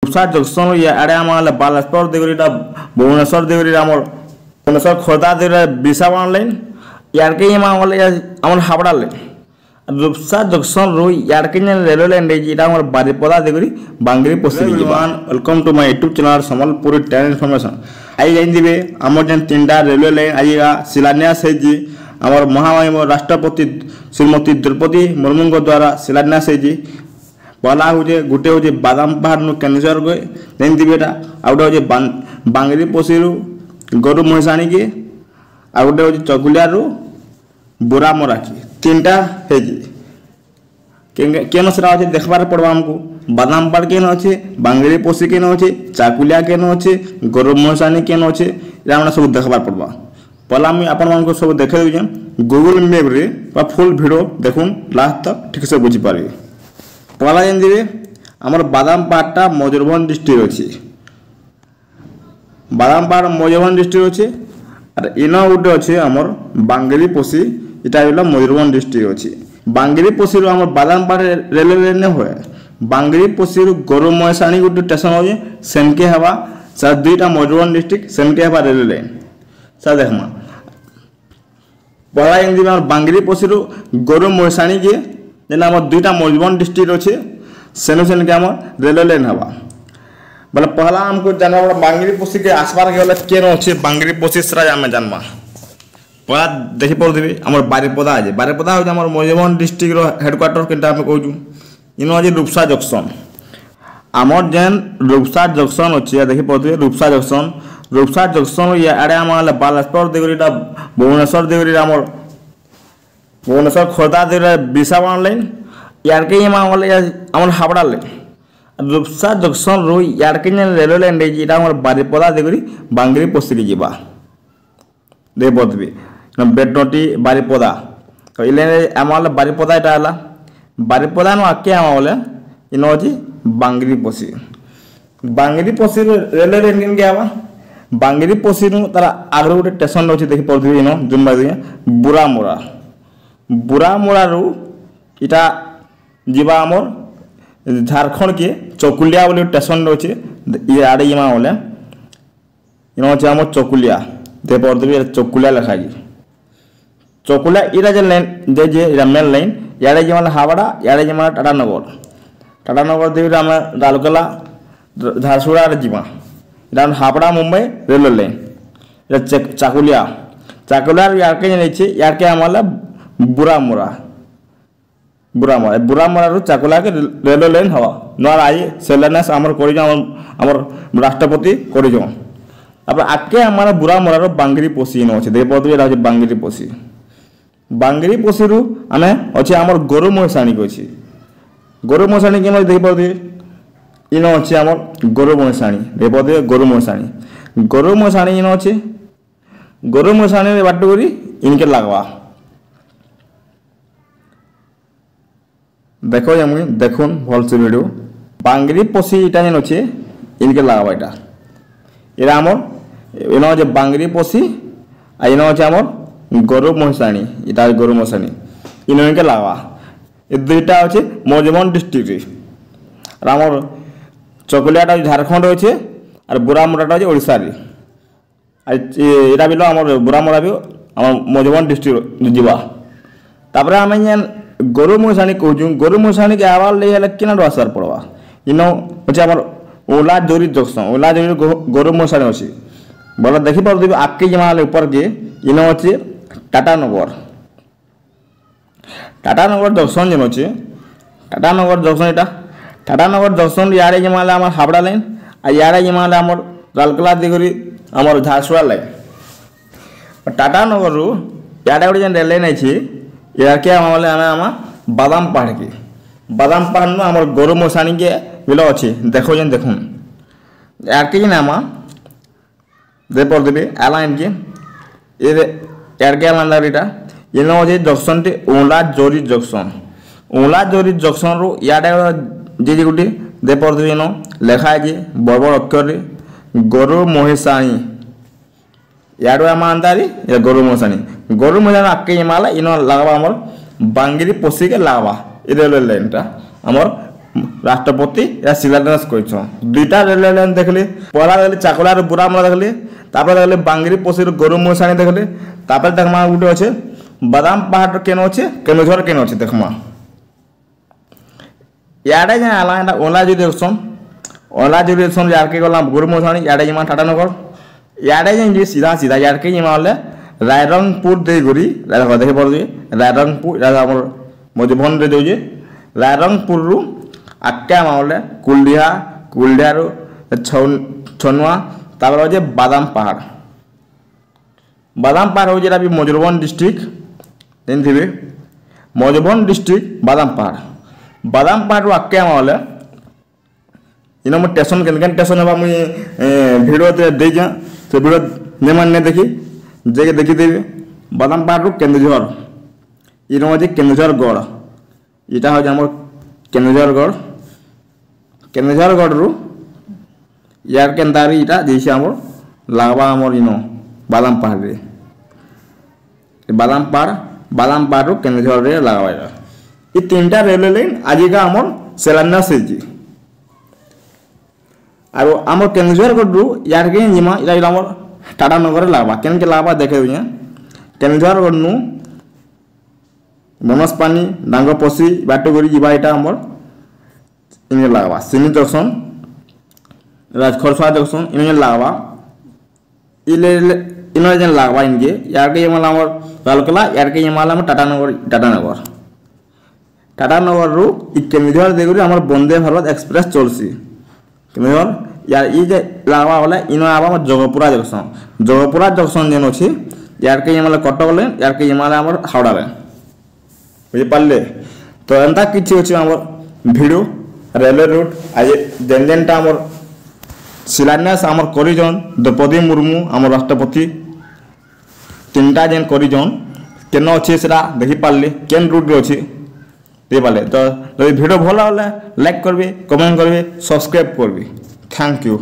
Rupsa junction आड़े आम Baleshwar देवरीटा Bhubaneswar Deori Bhubaneswar Khordha Deori Visakhapatnam line यारके आम हावड़ा लाइन रुपसा जंक्शन रु यारके रेलवे लाइन रही Baripada Deori Bangri post welcome to my YouTube channel Sambalpur train information आई जानते आम जेन 3टा रेलवे लाइन आज शिलान्यास होती आमर महामहिम राष्ट्रपति श्रीमती द्रौपदी मुर्मू द्वारा शिलान्यास होती पहला हूँ गोटे हूँ बादाम पहाड़ केन्दुझर गए जानते यहाँ आ गए हूँ बांगरी पोसी गरु महिषाणी की आ गए हूँ चकुलिया बुरामरा की 3टा केन सेटा अच्छे देखबार पड़वा आमको बादाम पहाड़ केन अच्छे बांगरी पोसी केन अच्छे चाकुलिया केन अच्छे गरु महिषाणी केन अच्छे यहाँ सब देखबार पड़वा पहला मुझे आपण मानक सब देखे दूचे गूगल मैप रे फुल वीडियो देखुन लास्ट तक ठीक से बुझीपारे पहला जानते आमर बादाम पहाड़टा मयूरभंज डिस्ट्रिक्ट अच्छे बादाम पहाड़ मयूरभंज डिस्ट्रिक्ट अच्छे और इन गोटे अच्छे आमर बांगरी पोसी यहाँ मयूरभंज डिस्ट्रिक्ट अच्छे बांगरी पोसी आम बादाम पहाड़ रेलवे लाइन हुए बांगरी पोसी गरु महिषाणी गोटे स्टेशन अच्छे सेनके हवा सर 2टा मयूरभंज डिस्ट्रिक्ट सेनके हवा रेलवे लाइन सर देखमा पहला जानते बांगरी पोसी गरु महिषाणी के जेना 2टा मयूरभंज डिस्ट्रिक्ट अच्छे सेनु सेन के रेलवे लाइन हवा बोले पहला हमको जानवा पड़ा बांगरी पोसी के आसपास गले केन अच्छे बांगरी पोसी सरा आम जानवा पहला देखी पड़े आम बारिपदा आज बारिपदा हूँ आम मयूरभंज डिस्ट्रिक्ट हेडक्वार्टर के कहूँ इन अच्छे रूपसा जंक्शन आमर जेन रूपसा जंक्शन अच्छे देखी पड़े रूपसा जंक्शन आड़े आम बालेश्वर देवरीटा भुवनेश्वर देवरी भुवनेश्वर खोर्धा देवरी विशाखापट्टनम लाइन यारके आम हावड़ा लाइन रूपसा जंक्शन रु यारके रेलवे लाइन रही बारिपदा देवरी बांगरी पोस्ट की जावा देख पड़े बेटनटी बारिपदा तो ये आम बारिपदा यहाँ बारिपदा आके आम बोले इन अच्छी बांगरी पोसी रेलवे लाइन के आवा बांगरी पोसी तार आगे गोटे स्टेशन अच्छे देखी पड़े इन जूम बुरामरा इटा जीवा आमर झारखंड के चकुलिया बोले स्टेशन अच्छे ये आड़े बोले इन अच्छे आम चकुलिया देख पड़े चकुलिया लिखा चकुलिया इरा जे लाइन जे मेन लाइन यारे जमा हावड़ा यारे जमा टाटानगर देवी आम राउरकेला झारसुगुड़ा जीवा इधर हावड़ा मुंबई रेलवे लाइन चाकुलिया यारके यारके आम बुरामरा चाकुलिया के रेलवे लाइन हवा नर आई शिलान्यास आमर आमर राष्ट्रपति कर आके आम बुरामरार बांगरी पोसी इन अच्छे देख पड़े बांगरी पोसी आम अच्छे आमर गरु महिषाणी की अच्छे गरु महिषाणी के देख पड़े इन अच्छे आम गरु महिषाणी देख पड़े गरु महिषाणी इन अच्छे गरु महिषाणी बाट करी इनके लगवा देखो मुझे देखुन भल से वीडियो बांगरी पोसी इटा जेन अच्छे इनके लगवा यहाँ आमर इन अच्छे बांगरी पोसी इन अच्छे आमर गरु महिषाणी इटा गरु महिषाणी इनके लगवा ये 2टा अच्छे मयूरभंज डिस्ट्रिक्ट आमर चकुलियाटा झारखंड अच्छे और बुरामराटा अच्छे ओडिशा यहाँ भी आम बुरामरा भी आम मयूरभंज डिस्ट्रिक्ट जीवा तापर आम गरु महिषाणी कहूँ गरु महिषाणी के आवार ले कि आसार पड़वा इन अच्छे आम ओलाजोरी जंक्शन ओलाजोरी गरु महिषाणी अच्छे बोला देखी पड़े आगे जमा ऊपर के इन अच्छे टाटानगर जंक्शन जेन अच्छे टाटानगर जंक्शन यहाँ टाटानगर जंक्शन यारे जमा आम हावड़ा लाइन और यारे जमा आम राउरकेला दिगरी आम झारसुगुड़ा लाइन टाटानगर यारे गोटे जेन रेल लाइन अच्छे याके आम आम बादाम पहाड़ की बादाम पहाड़ आम गरु महिषाणी के बिल अच्छे देखो जेन देखुन याके आम देख पड़े एलाइन के यारके आम इन अच्छे जंक्शन टी ओलाजोरी जंक्शन रु याडे जे गोटे देख पड़े इन लेखा है बड़ बड़ अक्षर गरु महिषाणी याडू आम आंतारी गरु महिषाणी आके इन लगवा आम बांगरी पोसी के लगवा रेलवे लाइन टा आमर राष्ट्रपति या शिलान्यास कर दुईटा रेलवे लाइन देखली पहला देखली चाकुलार बुरामला देखली देखली बांगरी पोसीर गोरु मुसाणी देखली देखमा गोटे अच्छे बादाम पहाड़ केन अच्छे केन्दुझर केन अच्छे देखमा इे जेन आला ओलाजु देखसन ओलाजु देखसन यारके गला गोरु मुसाणी इे जमा टाटानगर इे जेन सीधा सीधा यारके जमा रायरंगपुर देगुरी देखे पड़े रायरंगपुर मयूरभंज जाऊे रायरंगपुर रु आक्या मामले कुलडिहा कुलडिहारू छनुआ तापर हो बादाम पहाड़ हो भी मयूरभंज डिस्ट्रिक्ट जानते मयूरभंज डिस्ट्रिक्ट बादाम पहाड़ रु आक्या मामले इन मो स्टेशन के स्टेशन है मुझे भिडियो देखे से भिडियो नहीं मानने देखी जे देखीदेवी बादाम पहाड़ रु केन्दुझर इन हो केन्दुझर गढ़ यहाँ हूँ केन्दुझरगढ़ रु यार केन्ता इटा जैसे आम लागबा आमर इन बादाम पहाड़ रे बादाम पहाड़ रु केन्दुझर रे लागबा ये तीनटा रेलवे लाइन आजिका आमर शिलान्यास और आम केन्दुझरगढ़ रु यार के जिमा इला आमर टाटानगर लागबा केन के लागबा देखे केन्दुझरगढ़ नु मनसपानी डांगपसी बाटगरी जीवा यहाँ आमर इन लागबा सिनी जंक्शन राजखरसा जंक्शन इन लागबा इन जेन लागबा इनके यार के माला आमर राउरकेला यार के माला आमर टाटानगर रु केन्दुझर देगुरी आमर वंदे भारत एक्सप्रेस चलसी केन्दुझर यार ये लागबा वाला इन आबा जगपुरा जंक्शन जेन अच्छी यार के माला कटक लाइन यार के माला आमर हावड़ा लाइन बुझिपारे तो एंता किसी अच्छे आम भिडियो रेलवे रूट आज जेन जेनटा आम शिलान्यास आम करजन द्रौपदी मुर्मू आम राष्ट्रपति तीनटा जेन करजन केन अच्छे से देखिपारे केन रूट अच्छी देखिपारे तो भिडियो भल लाइक करेंगे कमेंट करेंगे सब्सक्राइब करेंगे थैंक यू।